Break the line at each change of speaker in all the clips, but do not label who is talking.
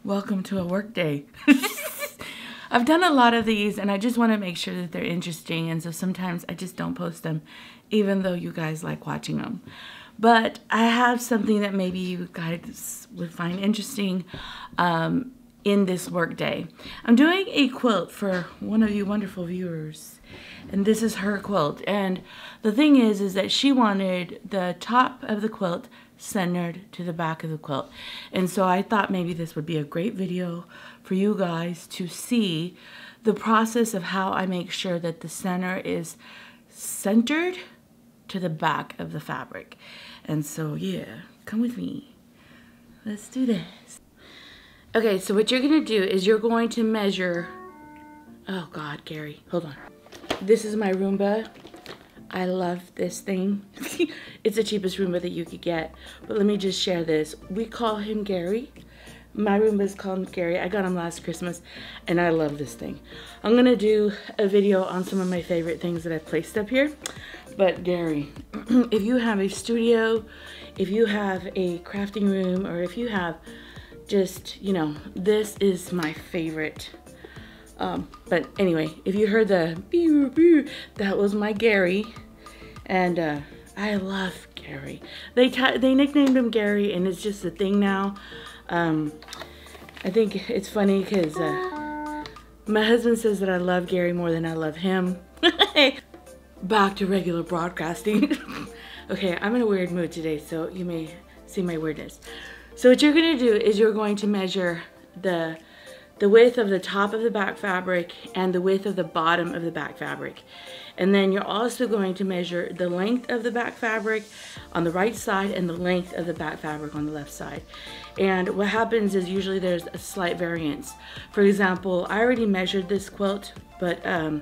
Welcome to a work day. I've done a lot of these and I just want to make sure that they're interesting, and so sometimes I just don't post them even though you guys like watching them. But I have something that maybe you guys would find interesting in this work day. I'm doing a quilt for one of you wonderful viewers, and this is her quilt. And the thing is that she wanted the top of the quilt centered to the back of the quilt. And so I thought maybe this would be a great video for you guys to see the process of how I make sure that the center is centered to the back of the fabric. And so yeah, come with me. Let's do this. Okay, so what you're gonna do is you're going to measure, oh God, Gary, hold on. This is my Roomba. I love this thing. It's the cheapest Roomba that you could get. But let me just share this. We call him Gary. My Roomba is called Gary. I got him last Christmas and I love this thing. I'm gonna do a video on some of my favorite things that I've placed up here. But Gary, if you have a studio, if you have a crafting room, or if you have just, you know, this is my favorite. But anyway, if you heard the boo boo, that was my Gary, and I love Gary. They nicknamed him Gary, and it's just a thing now. I think it's funny because my husband says that I love Gary more than I love him. Back to regular broadcasting. Okay, I'm in a weird mood today, so you may see my weirdness. So what you're gonna do is you're going to measure the width of the top of the back fabric and the width of the bottom of the back fabric. And then you're also going to measure the length of the back fabric on the right side and the length of the back fabric on the left side. And what happens is usually there's a slight variance. For example, I already measured this quilt, but and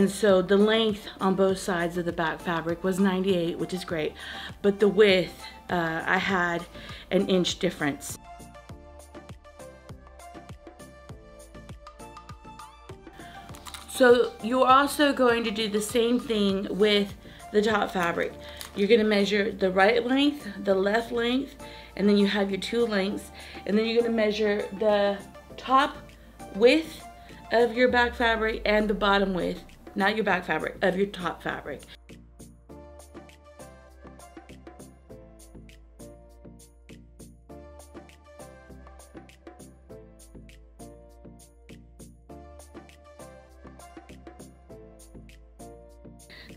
so the length on both sides of the back fabric was 98, which is great. But the width, I had an inch difference. So you're also going to do the same thing with the top fabric. You're gonna measure the right length, the left length, and then you have your two lengths. And then you're gonna measure the top width of your back fabric and the bottom width, not your back fabric, of your top fabric.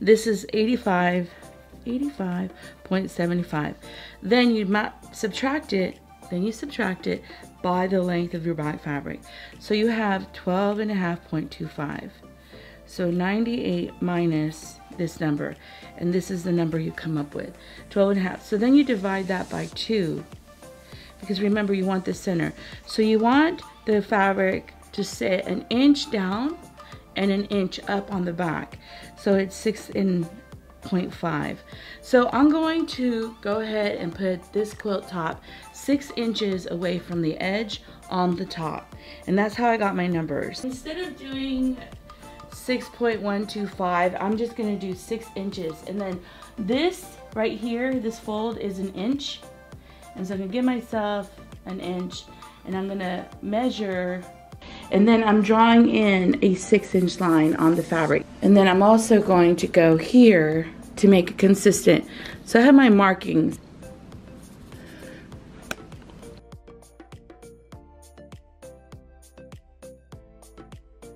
This is 85.75. Then you subtract it by the length of your back fabric. So you have 12.5.25. So 98 minus this number, and this is the number you come up with, 12.5. So then you divide that by 2, because remember you want the center. So you want the fabric to sit an inch down and an inch up on the back. So it's 6.5. So I'm going to go ahead and put this quilt top 6 inches away from the edge on the top. And that's how I got my numbers. Instead of doing 6.125, I'm just gonna do 6 inches. And then this right here, this fold is an inch. And so I'm gonna give myself an inch, and I'm gonna measure, and then I'm drawing in a 6-inch line on the fabric. And then I'm also going to go here to make it consistent. So I have my markings.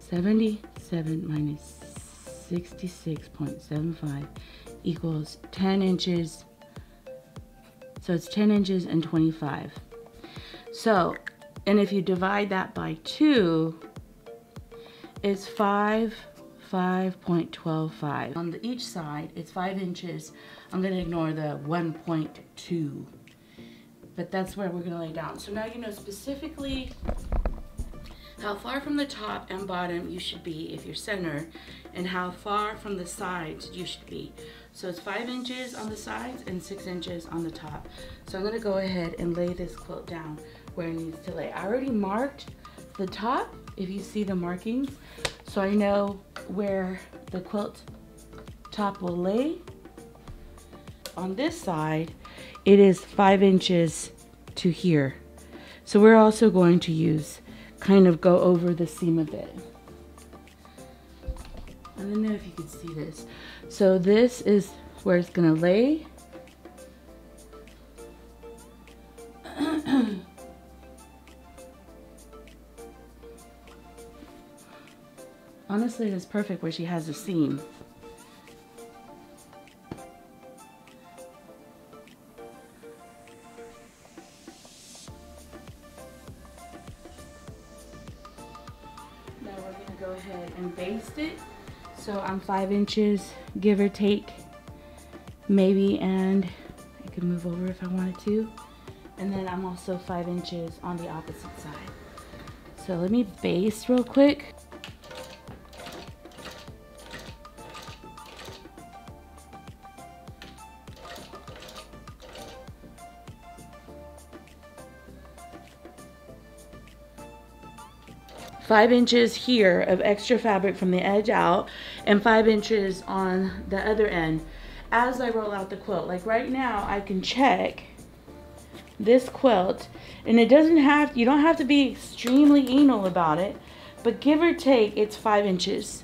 (77 minus 66.75 equals 10 inches. So it's 10 inches and 25. So, and if you divide that by 2, it's 5.12.5. On each side, it's 5 inches. I'm gonna ignore the 1.2, but that's where we're gonna lay down. So now you know specifically how far from the top and bottom you should be if you're centered, and how far from the sides you should be. So it's 5 inches on the sides and 6 inches on the top. So I'm gonna go ahead and lay this quilt down where it needs to lay. I already marked the top, if you see the markings, so I know where the quilt top will lay. On this side, it is 5 inches to here. So we're also going to use, kind of go over the seam of it. I don't know if you can see this. So this is where it's gonna lay. Honestly, it's perfect where she has a seam. Now we're gonna go ahead and baste it. So I'm 5 inches, give or take, maybe, and I could move over if I wanted to. And then I'm also 5 inches on the opposite side. So let me baste real quick. Five inches here of extra fabric from the edge out, and 5 inches on the other end as I roll out the quilt. Like right now, I can check this quilt, and it doesn't have, you don't have to be extremely anal about it, but give or take, it's 5 inches.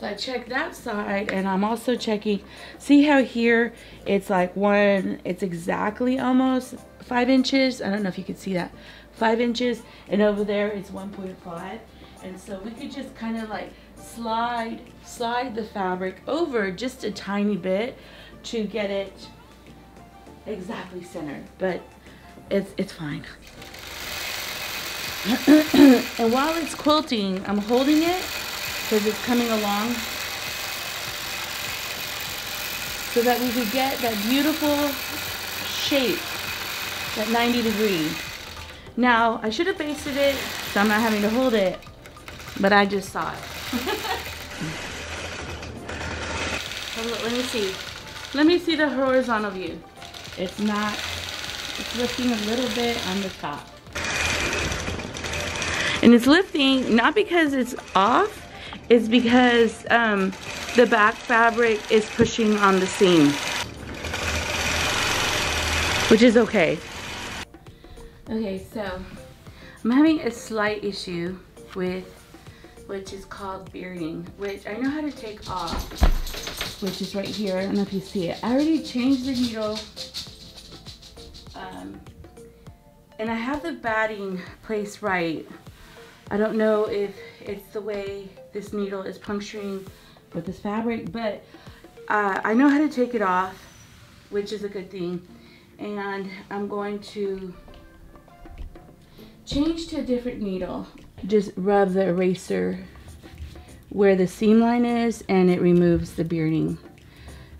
So I check that side, and I'm also checking, see how here it's like it's exactly almost 5 inches. I don't know if you can see that. 5 inches, and over there it's 1.5. And so we could just kind of like slide the fabric over just a tiny bit to get it exactly centered, but it's fine. And while it's quilting, I'm holding it because it's coming along, so that we could get that beautiful shape, that 90 degree. Now, I should have basted it, so I'm not having to hold it, but I just saw it. Oh, look, let me see. Let me see the horizontal view. It's lifting a little bit on the top. And it's lifting, not because it's off, it's because the back fabric is pushing on the seam, which is okay. Okay, so I'm having a slight issue with, which is called bearding, which I know how to take off, which is right here. I don't know if you see it. I already changed the needle, and I have the batting placed right. I don't know if it's the way this needle is puncturing with this fabric, but I know how to take it off, which is a good thing. And I'm going to change to a different needle. Just rub the eraser where the seam line is, and it removes the bearding.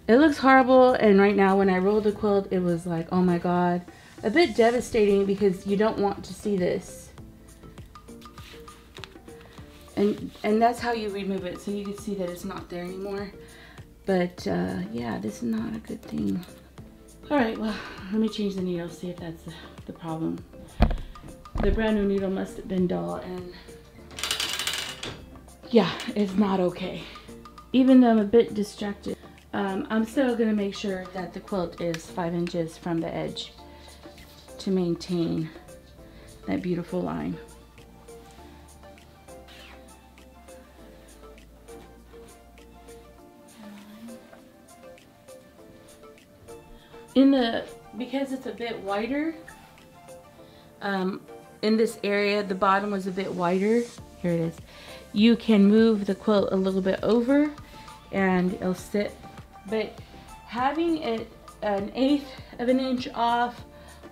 It looks horrible, and right now when I rolled the quilt, it was like, oh my god, a bit devastating because you don't want to see this. And that's how you remove it, so you can see that it's not there anymore. But yeah, this is not a good thing. All right, well, let me change the needle, see if that's the problem. The brand new needle must have been dull, and yeah, it's not okay. Even though I'm a bit distracted, I'm still gonna make sure that the quilt is 5 inches from the edge to maintain that beautiful line. Because it's a bit wider, in this area, the bottom was a bit wider. Here it is. You can move the quilt a little bit over and it'll sit, but having it 1/8 of an inch off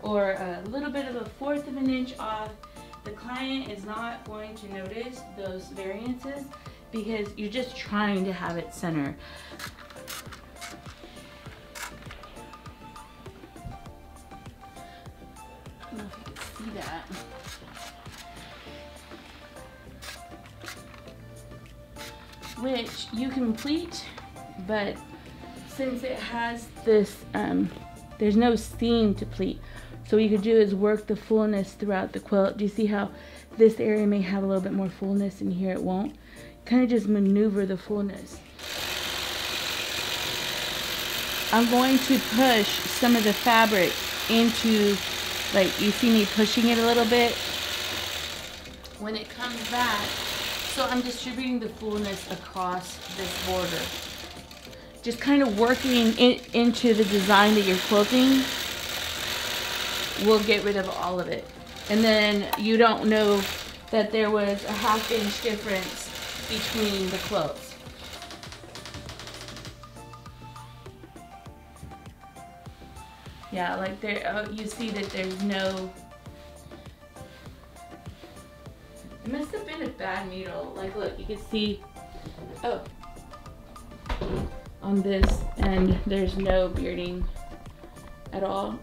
or a little bit of a 1/4 of an inch off, the client is not going to notice those variances because you're just trying to have it center. I don't know if you can see that. Which you can pleat, but since it has this, there's no seam to pleat. So what you could do is work the fullness throughout the quilt. Do you see how this area may have a little bit more fullness and here it won't? Kind of just maneuver the fullness. I'm going to push some of the fabric into Like, you see me pushing it a little bit. When it comes back, so I'm distributing the fullness across this border. Just kind of working it into the design that you're quilting will get rid of all of it. And then you don't know that there was a 1/2 inch difference between the quilts. Yeah, like there, you see that there's no, it must have been a bad needle. Like, look, you can see, oh, on this end, there's no bearding at all.